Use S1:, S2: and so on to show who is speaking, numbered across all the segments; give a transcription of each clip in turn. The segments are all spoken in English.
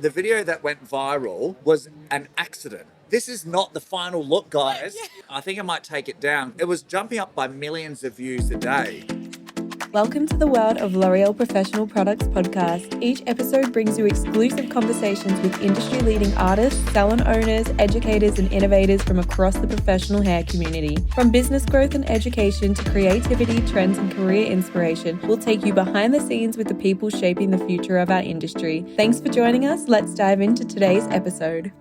S1: The video that went viral was an accident. This is not the final look, guys. I think I might take it down. It was jumping up by millions of views a day.
S2: Welcome to the World of L'Oreal Professional Products podcast. Each episode brings you exclusive conversations with industry-leading artists, salon owners, educators, and innovators from across the professional hair community. From business growth and education to creativity, trends, and career inspiration, we'll take you behind the scenes with the people shaping the future of our industry. Thanks for joining us. Let's dive into today's episode.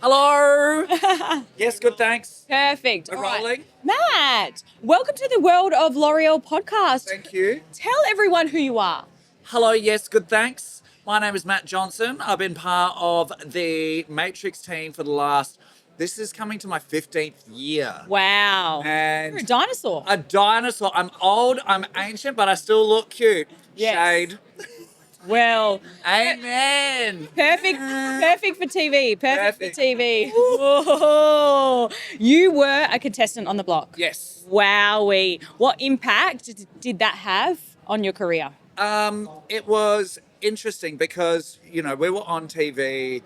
S1: Hello. Yes, good, thanks.
S3: Perfect.
S1: We're
S3: All right.
S1: rolling.
S3: Matt, welcome to the World of L'Oreal podcast.
S1: Thank you.
S3: Tell everyone who you are.
S1: Hello, yes, good, thanks. My name is Matt Johnson. I've been part of the Matrix team for this is coming to my 15th year.
S3: Wow.
S1: And
S3: You're a dinosaur.
S1: a dinosaur. I'm old, I'm ancient, but I still look cute.
S3: Yes.
S1: Shade.
S3: Well,
S1: Amen.
S3: perfect for TV. Perfect for
S1: Perfect.
S3: TV. Whoa. You were a contestant on the block.
S1: Yes.
S3: Wowee. What impact did that have on your career?
S1: It was interesting because, we were on TV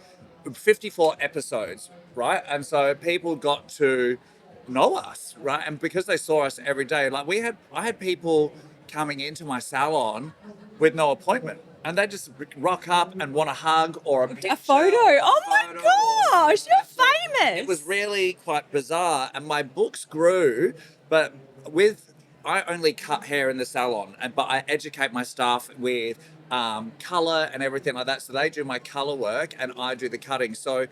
S1: 54 episodes, right? And so people got to know us, right? And because they saw us every day, like I had people coming into my salon with no appointment. And they just rock up and want a hug or a picture.
S3: A photo. Oh my
S1: photo.
S3: gosh, you're famous.
S1: It was really quite bizarre. And my books grew, but I only cut hair in the salon, but I educate my staff with color and everything like that. So they do my color work and I do the cutting. So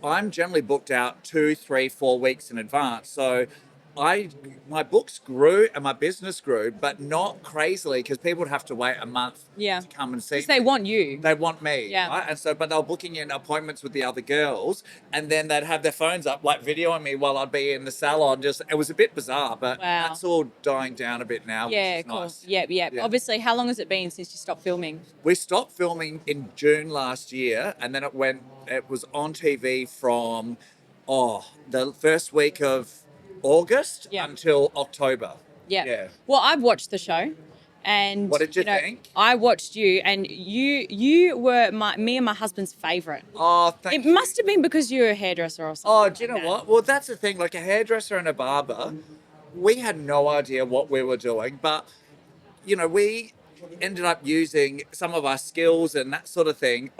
S1: I'm generally booked out 2, 3, 4 weeks in advance. So my books grew and my business grew, but not crazily because people would have to wait a month to come and see me.
S3: Because they want you.
S1: They want me,
S3: Yeah.
S1: right? And so, but they were booking in appointments with the other girls, and then they'd have their phones up, like videoing me while I'd be in the salon. It was a bit bizarre, but
S3: Wow.
S1: that's all dying down a bit now.
S3: Yeah,
S1: which is
S3: cool.
S1: nice.
S3: Yeah.
S1: Yeah.
S3: Obviously, how long has it been since you stopped filming?
S1: We stopped filming in June last year, and then it was on TV from the first week of August until October. Yeah.
S3: Well, I've watched the show, and
S1: What did you think?
S3: I watched you, and you were me and my husband's favourite.
S1: Oh, thank
S3: It
S1: you.
S3: must have been because you're a hairdresser or something.
S1: Oh, do you know what? Well, that's the thing. Like a hairdresser and a barber, we had no idea what we were doing, but we ended up using some of our skills and that sort of thing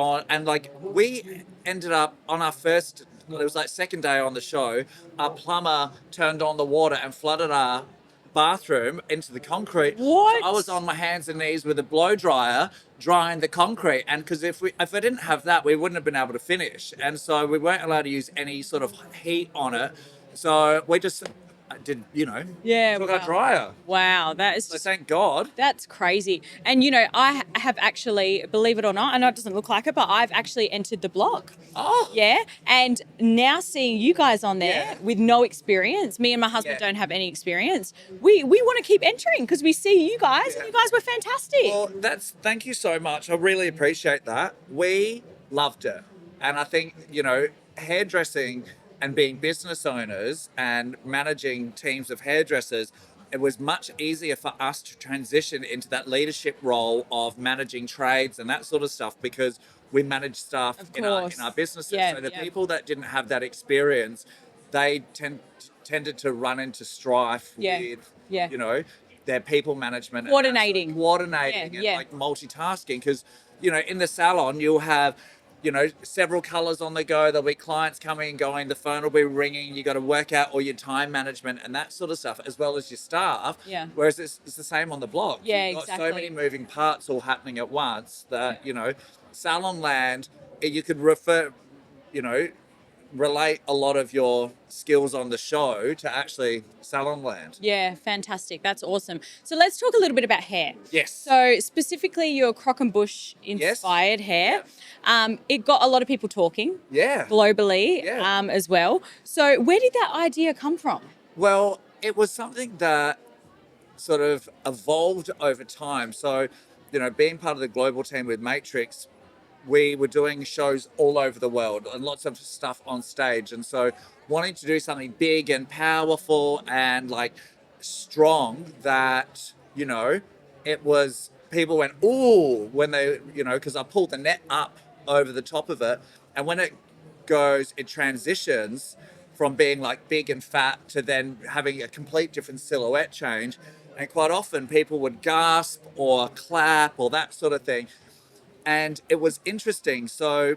S1: we ended up on our first. It was like second day on the show. Our plumber turned on the water and flooded our bathroom into the concrete.
S3: What?
S1: So I was on my hands and knees with a blow dryer drying the concrete, and because if I didn't have that, we wouldn't have been able to finish, and so we weren't allowed to use any sort of heat on it. So we just did, took our dryer.
S3: Wow, that is
S1: So
S3: just,
S1: thank God.
S3: that's crazy. And I have actually, believe it or not, I know it doesn't look like it, but I've actually entered the block.
S1: Oh.
S3: Yeah, and now seeing you guys on there
S1: Yeah.
S3: with no experience, me and my husband
S1: Yeah.
S3: don't have any experience. We want to keep entering because we see you guys, and you guys were fantastic.
S1: Well, thank you so much. I really appreciate that. We loved it. And I think, hairdressing and being business owners and managing teams of hairdressers, it was much easier for us to transition into that leadership role of managing trades and that sort of stuff because we manage staff in our businesses.
S3: Yeah,
S1: so the
S3: yeah.
S1: people that didn't have that experience, they tended to run into strife with, their people management.
S3: Coordinating.
S1: And
S3: Yeah.
S1: like multitasking because, in the salon, you'll have several colors on the go. There'll be clients coming and going. The phone will be ringing. You got to work out all your time management and that sort of stuff, as well as your staff.
S3: Yeah.
S1: Whereas it's the same on the block.
S3: Yeah,
S1: You've got so
S3: exactly.
S1: many moving parts all happening at once that, salon land, you could relate a lot of your skills on the show to actually salon land.
S3: Yeah, fantastic. That's awesome. So let's talk a little bit about hair.
S1: Yes.
S3: So specifically your Croc and Bush inspired hair. It got a lot of people talking
S1: Yeah.
S3: globally
S1: Yeah.
S3: as well. So where did that idea come from?
S1: Well, it was something that sort of evolved over time. So, being part of the global team with Matrix, we were doing shows all over the world and lots of stuff on stage. And so wanting to do something big and powerful and like strong that, it was, people went, ooh, when they, because I pulled the net up over the top of it. And when it transitions from being like big and fat to then having a complete different silhouette change. And quite often people would gasp or clap or that sort of thing. And it was interesting. So